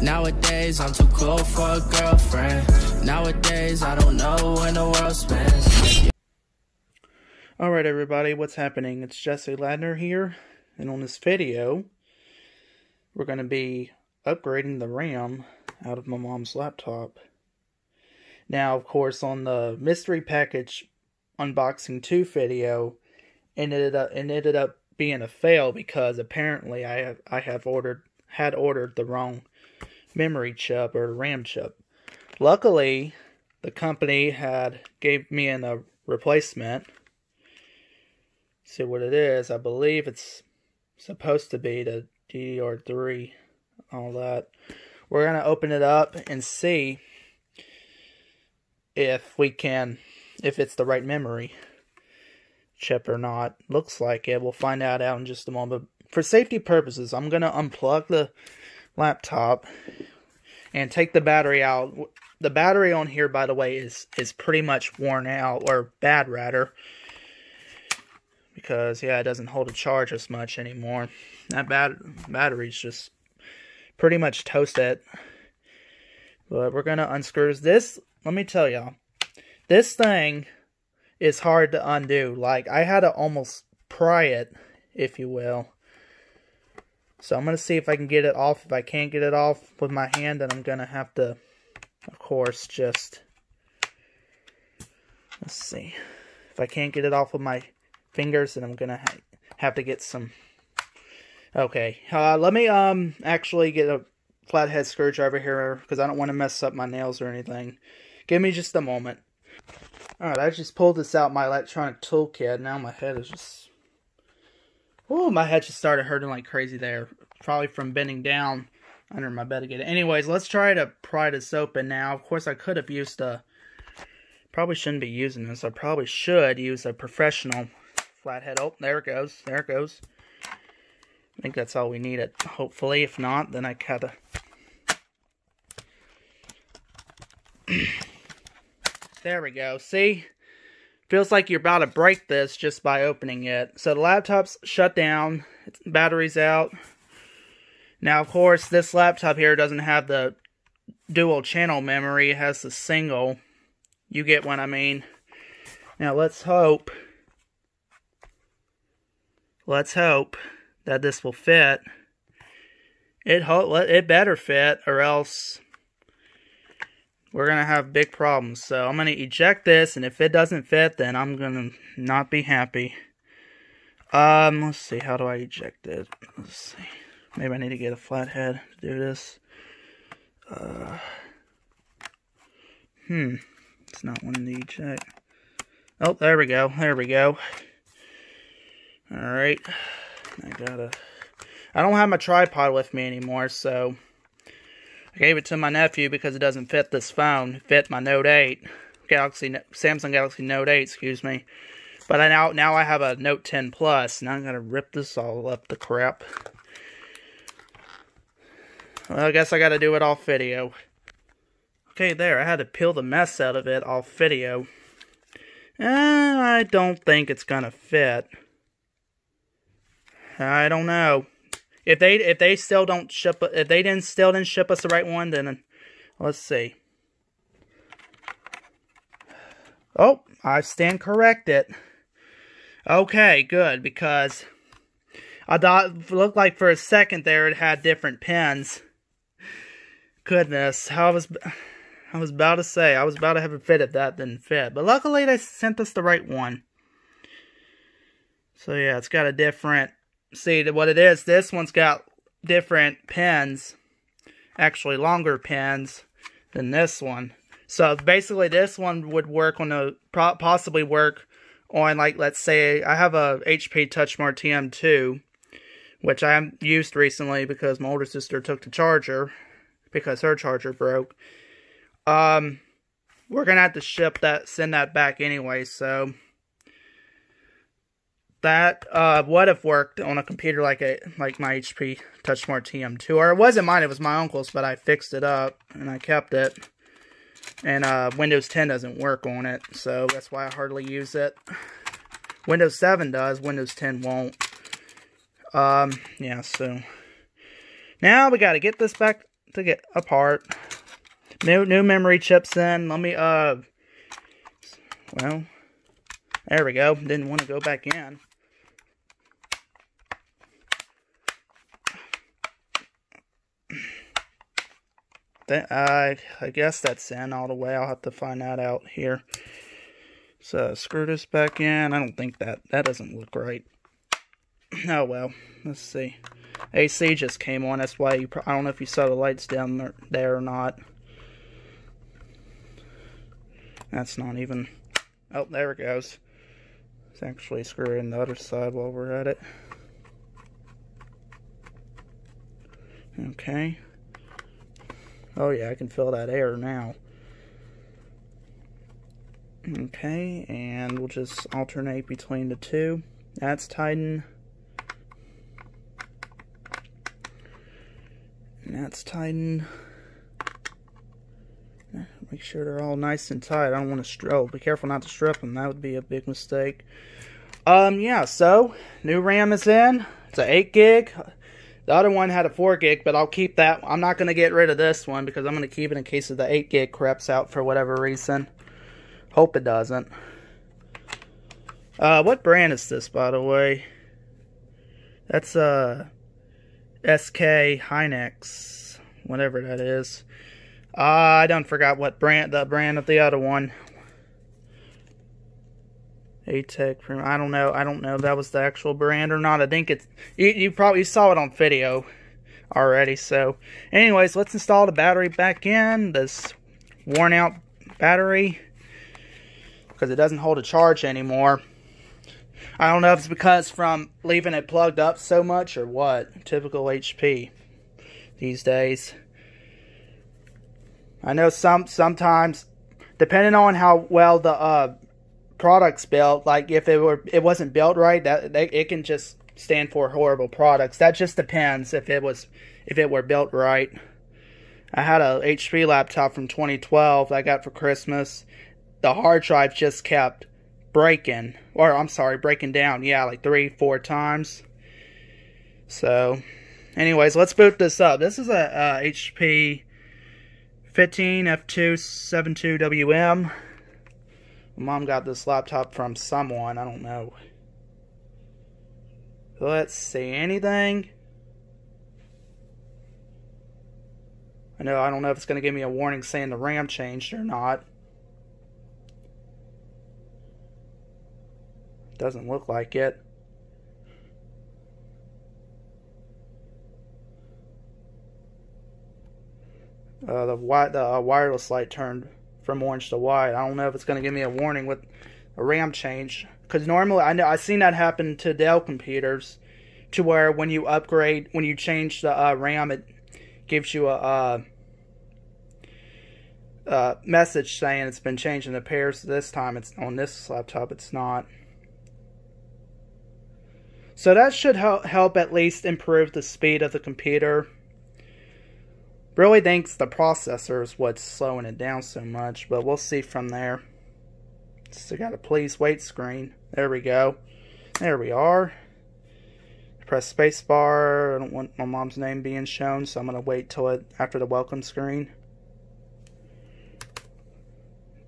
Nowadays, I'm too cool for a girlfriend. Nowadays, I don't know when the world spins. Alright everybody, what's happening? It's Jesse Ladner here, and on this video, we're going to be upgrading the RAM out of my mom's laptop. Now, of course, on the mystery package unboxing 2 video, it ended up being a fail because apparently I had ordered the wrong memory chip or RAM chip. Luckily, the company gave me a replacement. See what it is. I believe it's supposed to be the DDR3, all that. We're gonna open it up and see if it's the right memory chip or not. Looks like it. We'll find out in just a moment. For safety purposes, I'm gonna unplug the laptop and take the battery out. The battery on here, by the way, is pretty much worn out, or bad rather, because yeah, it doesn't hold a charge as much anymore. That battery's just pretty much toasted. But we're gonna unscrew this. Let me tell y'all, this thing is hard to undo. Like, I had to almost pry it, if you will. So I'm going to see if I can get it off. If I can't get it off with my hand, then I'm going to have to, of course, just... Let's see. If I can't get it off with my fingers, then I'm going to have to get some... Okay. Let me actually get a flathead screwdriver here, because I don't want to mess up my nails or anything. Give me just a moment. Alright, I just pulled this out my electronic toolkit. Now my head is just... Oh, my head just started hurting like crazy there. Probably from bending down under my bed to get it. Anyways, let's try to pry this open now. Of course, I could have used probably shouldn't be using this. I probably should use a professional flathead. Oh, there it goes. There it goes. I think that's all we needed. Hopefully, if not, then I gotta... There we go. See? Feels like you're about to break this just by opening it. So the laptop's shut down. Battery's out. Now, of course, this laptop here doesn't have the dual channel memory. It has the single. You get what I mean. Now, let's hope that this will fit. It better fit, or else we're going to have big problems. So I'm going to eject this, and if it doesn't fit, then I'm going to not be happy. Let's see, how do I eject it? Let's see. Maybe I need to get a flathead to do this. It's not wanting to eject. Oh, there we go. There we go. Alright. I don't have my tripod with me anymore, so I gave it to my nephew because it doesn't fit this phone. It fit my Note 8. Samsung Galaxy Note 8, excuse me. But now I have a Note 10 Plus. Now I'm going to rip this all up the crap. Well, I guess I got to do it off video. Okay, there. I had to peel the mess out of it off video. I don't think it's going to fit. I don't know. If they still don't ship, if they still didn't ship us the right one, then let's see. Oh, I stand corrected. Okay, good, because I thought it looked like for a second there it had different pins. Goodness, I was about to say, I was about to have it fitted, that didn't fit, but luckily they sent us the right one. So yeah, it's got a different. See what it is, this one's got different pins, actually longer pins than this one. So basically this one would work on possibly work on, like, let's say I have a HP TouchSmart TM2, which I used recently because my older sister took the charger because her charger broke. We're gonna have to send that back anyway, so that would have worked on a computer like my HP TouchSmart TM2, or it wasn't mine, it was my uncle's, but I fixed it up and I kept it. And Windows 10 doesn't work on it, so that's why I hardly use it. Windows 7 does, Windows 10 won't. Yeah, so now we got to get this back get apart. New memory chips in. Let me, well, there we go. Didn't want to go back in. I guess that's in all the way. I'll have to find that out here. So, screw this back in. I don't think that doesn't look right. Oh, well. Let's see. AC just came on. That's why I don't know if you saw the lights down there or not. That's not even... Oh, there it goes. Let's actually screw in the other side while we're at it. Okay. Oh yeah, I can feel that air now. Okay, and we'll just alternate between the two. That's tightened. And that's tightened. Make sure they're all nice and tight. I don't want to strip. Be careful not to strip them. That would be a big mistake. Yeah, so, new RAM is in. It's an 8 gig. The other one had a 4 gig, but I'll keep that. I'm not going to get rid of this one because I'm going to keep it in case of the 8 gig craps out for whatever reason. Hope it doesn't. What brand is this, by the way? That's, SK Hynix. Whatever that is. I done forgot what brand, the brand of the other one. A-Tech, I don't know if that was the actual brand or not. I think it's, you probably saw it on video already. So, anyways, let's install the battery back in, this worn out battery, because it doesn't hold a charge anymore. I don't know if it's because from leaving it plugged up so much or what. Typical HP these days. I know sometimes, depending on how well the product's built, like if it wasn't built right, it can just stand for horrible products. That just depends if it were built right. I had a HP laptop from 2012 that I got for Christmas. The hard drive just kept breaking, or I'm sorry, breaking down. Yeah, like 3-4 times. So, anyways, let's boot this up. This is a HP 15F272WM. Mom got this laptop from someone, I don't know. Let's see, anything? I don't know if it's going to give me a warning saying the RAM changed or not. Doesn't look like it. The wireless light turned from orange to white. I don't know if it's going to give me a warning with a RAM change. Because normally, I've seen that happen to Dell computers, to where when you upgrade, when you change the RAM, it gives you a message saying it's been changed in the pairs. This time, it's on this laptop, it's not. So that should help at least improve the speed of the computer. Really thinks the processor is what's slowing it down so much, but we'll see from there. Still got a please wait screen. There we go. There we are. Press spacebar. I don't want my mom's name being shown, so I'm going to wait till after the welcome screen.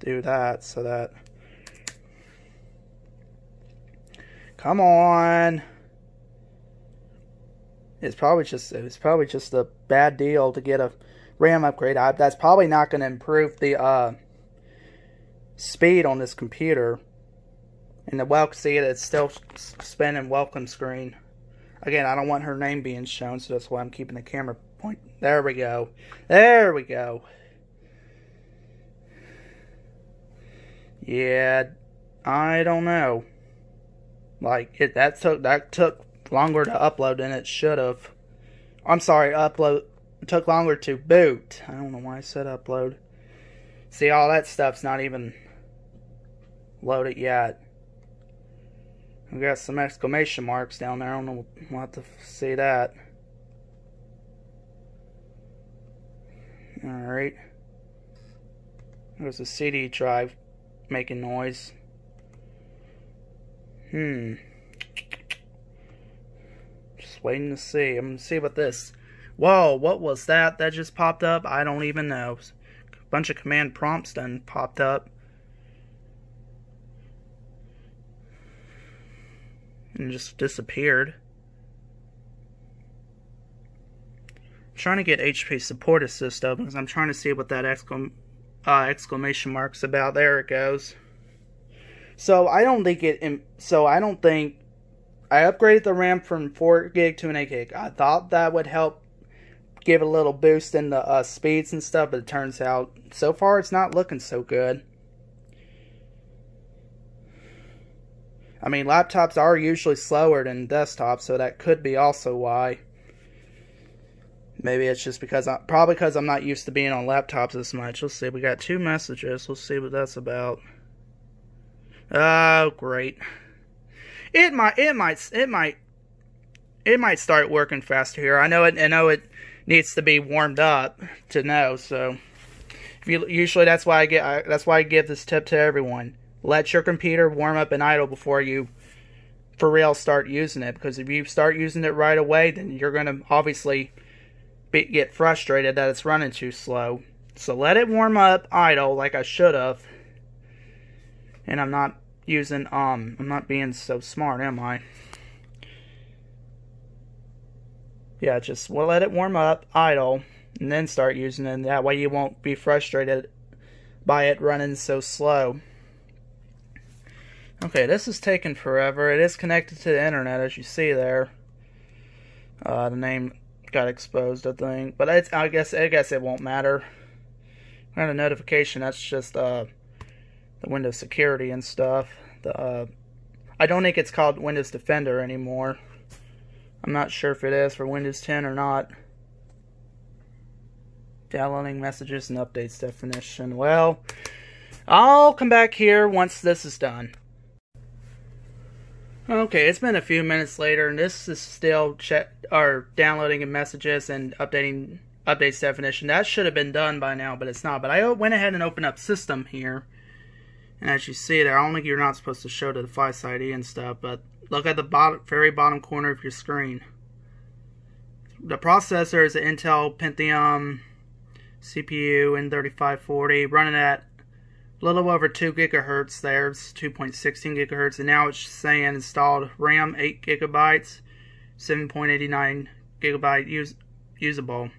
Do that so that... Come on! It's probably just a bad deal to get a RAM upgrade. That's probably not going to improve the speed on this computer. And see it's still spinning welcome screen. Again, I don't want her name being shown, so that's why I'm keeping the camera point. There we go. There we go. Yeah, I don't know. Like that took longer to upload than it should have. I'm sorry, it took longer to boot. I don't know why I said upload. See, all that stuff's not even loaded yet. I've got some exclamation marks down there. I don't know. We'll have to see that. Alright. There's a CD drive making noise. Just waiting to see. I'm going to see what this Whoa, what was that just popped up? I don't even know. A bunch of command prompts done popped up. And just disappeared. I'm trying to get HP support assist up because I'm trying to see what that exclamation mark's about. There it goes. So I don't think I upgraded the RAM from 4 gig to an 8 gig. I thought that would help give it a little boost in the speeds and stuff, but it turns out so far it's not looking so good. I mean, laptops are usually slower than desktops, so that could be also why. Maybe it's just because probably because I'm not used to being on laptops as much. Let's see, we got 2 messages. Let's see what that's about. Oh, great. It might start working faster here. I know it needs to be warmed up to know. So, usually that's why I give this tip to everyone. Let your computer warm up and idle before you, for real, start using it. Because if you start using it right away, then you're going to obviously get frustrated that it's running too slow. So let it warm up, idle, like I should have. And I'm not being so smart, am I? Yeah, just let it warm up, idle, and then start using it. And that way you won't be frustrated by it running so slow. Okay, this is taking forever. It is connected to the internet, as you see there. The name got exposed, I think, but I guess it won't matter. I got a notification. That's just the Windows security and stuff. I don't think it's called Windows Defender anymore. I'm not sure if it is for Windows 10 or not. Downloading messages and updates definition. Well, I'll come back here once this is done. Okay, it's been a few minutes later, and this is still downloading messages and updates definition. That should have been done by now, but it's not. But I went ahead and opened up System here, and as you see there, I don't think you're not supposed to show the device ID and stuff, but look at the very bottom corner of your screen. The processor is an Intel Pentium CPU N3540, running at a little over 2 gigahertz there. It's 2.16 gigahertz, and now it's saying installed RAM 8 gigabytes, 7.89 gigabyte usable.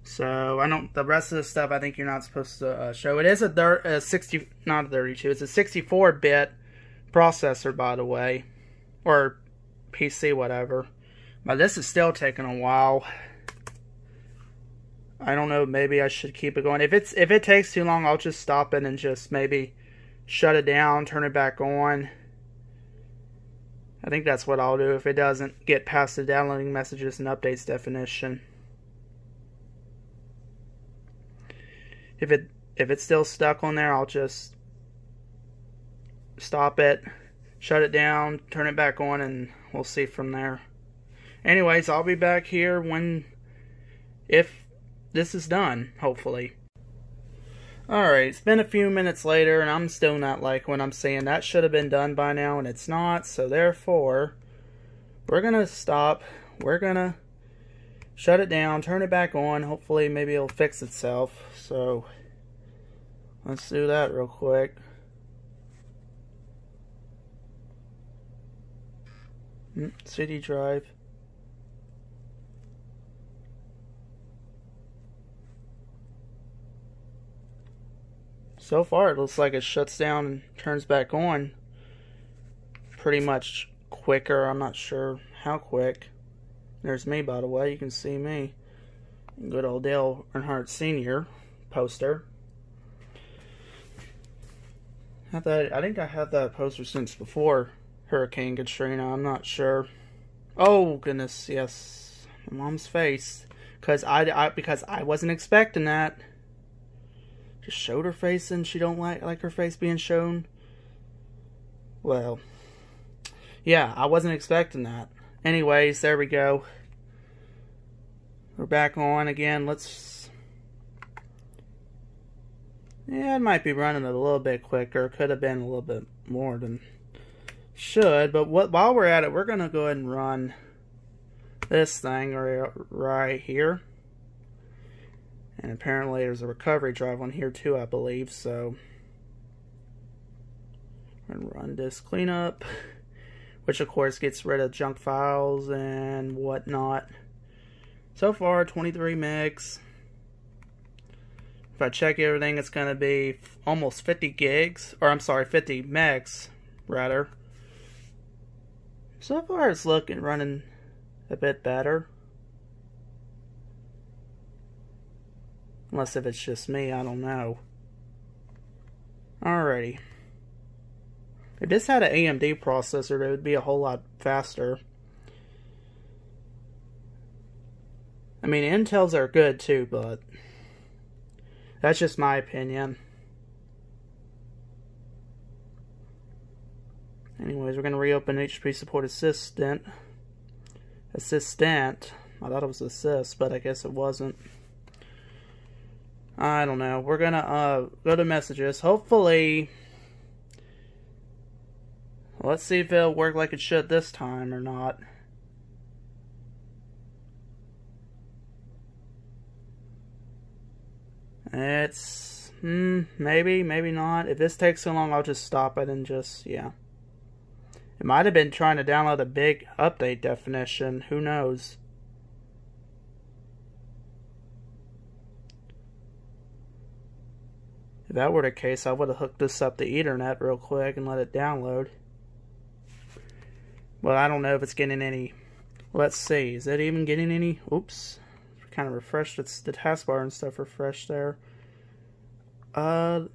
So the rest of the stuff I think you're not supposed to show. It is not a 32. It's a 64-bit processor, by the way, or PC, whatever. But this is still taking a while. I don't know, maybe I should keep it going. If it takes too long, I'll just stop it and just maybe shut it down, turn it back on. I think that's what I'll do if it doesn't get past the downloading messages and updates definition. If it's still stuck on there, I'll just stop it, shut it down, turn it back on, and we'll see from there. Anyways, I'll be back here if this is done, hopefully. Alright, it's been a few minutes later, and I'm still not liking what I'm saying. That should have been done by now, and it's not, so therefore, we're going to stop. We're going to shut it down, turn it back on. Hopefully, maybe it'll fix itself. So, let's do that real quick. CD drive. So far, it looks like it shuts down and turns back on pretty much quicker. I'm not sure how quick. There's me, by the way. You can see me. Good old Dale Earnhardt Sr. poster. I think I had that poster since before Hurricane Katrina. I'm not sure. Oh, goodness, yes. My mom's face. Because I wasn't expecting that. Just showed her face and she don't like her face being shown. Well, yeah, I wasn't expecting that. Anyways, there we go. We're back on again. Yeah, it might be running a little bit quicker. Could have been a little bit more than should. But while we're at it, we're going to go ahead and run this thing right here. And apparently there's a recovery drive on here too, I believe, so I'm gonna run disk cleanup, which of course gets rid of junk files and whatnot. So far, 23 megs. If I check everything, it's gonna be almost 50 gigs, or I'm sorry, 50 megs, rather. So far, it's running a bit better. Unless if it's just me, I don't know. Alrighty. If this had an AMD processor, it would be a whole lot faster. I mean, Intels are good too, but that's just my opinion. Anyways, we're going to reopen HP Support Assistant. I thought it was Assist, but I guess it wasn't. I don't know. We're going to go to Messages. Hopefully, let's see if it'll work like it should this time or not. It's, maybe, maybe not. If this takes so long, I'll just stop it and just, yeah. It might have been trying to download a big update definition. Who knows? If that were the case, I would have hooked this up to Ethernet real quick and let it download. Well, I don't know if it's getting any. Let's see. Is it even getting any? Oops. Kind of refreshed. It's the taskbar and stuff refreshed there. Where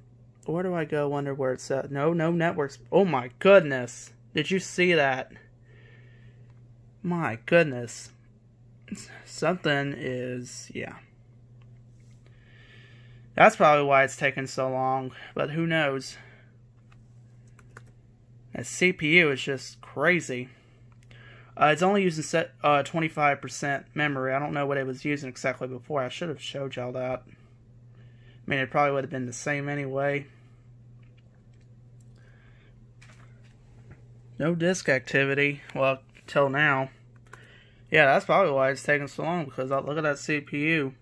do I go? Wonder where it's at. No networks. Oh my goodness. Did you see that? My goodness. Something is, yeah. That's probably why it's taking so long, but who knows? That CPU is just crazy. It's only using 25% memory. I don't know what it was using exactly before. I should have showed y'all that. I mean, it probably would have been the same anyway. No disk activity. Well, till now. Yeah, that's probably why it's taking so long, because look at that CPU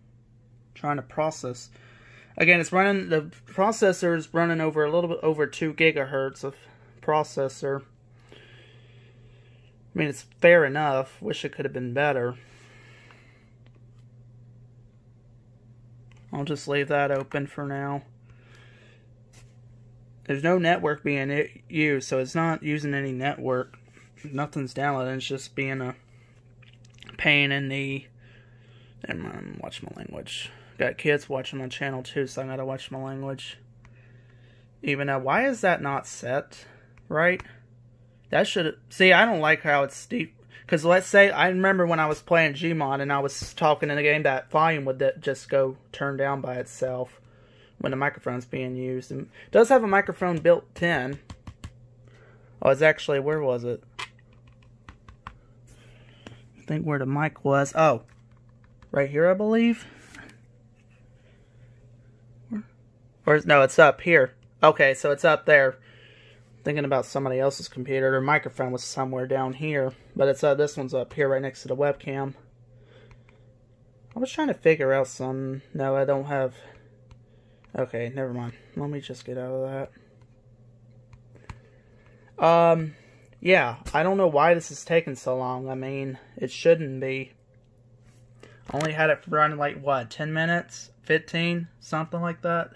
trying to process. Again, it's running, the processor is running over a little bit over 2 gigahertz of processor. I mean, it's fair enough. Wish it could have been better. I'll just leave that open for now. There's no network being used, so it's not using any network. Nothing's downloading. It's just being a pain in the... Never mind, watch my language. Got kids watching my channel too, so I gotta watch my language. Even now, why is that not set right? That should... See, I don't like how it's deep. Because let's say, I remember when I was playing Gmod and I was talking in the game, that volume would just go turn down by itself when the microphone's being used. And it does have a microphone built in. Oh, it's actually, where was it? I think where the mic was. Oh, right here, I believe. Or no, it's up here. Okay, so it's up there. Thinking about somebody else's computer. Their microphone was somewhere down here, but it's this one's up here, right next to the webcam. I was trying to figure out some. No, I don't have. Okay, never mind. Let me just get out of that. Yeah, I don't know why this is taking so long. I mean, it shouldn't be. I only had it running like what, 10 minutes, 15, something like that.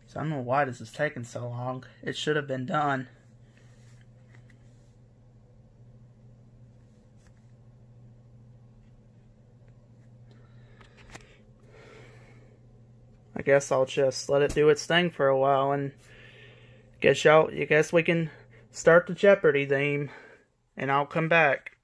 So I don't know why this is taking so long. It should have been done. I guess I'll just let it do its thing for a while, and I guess we can start the Jeopardy theme, and I'll come back.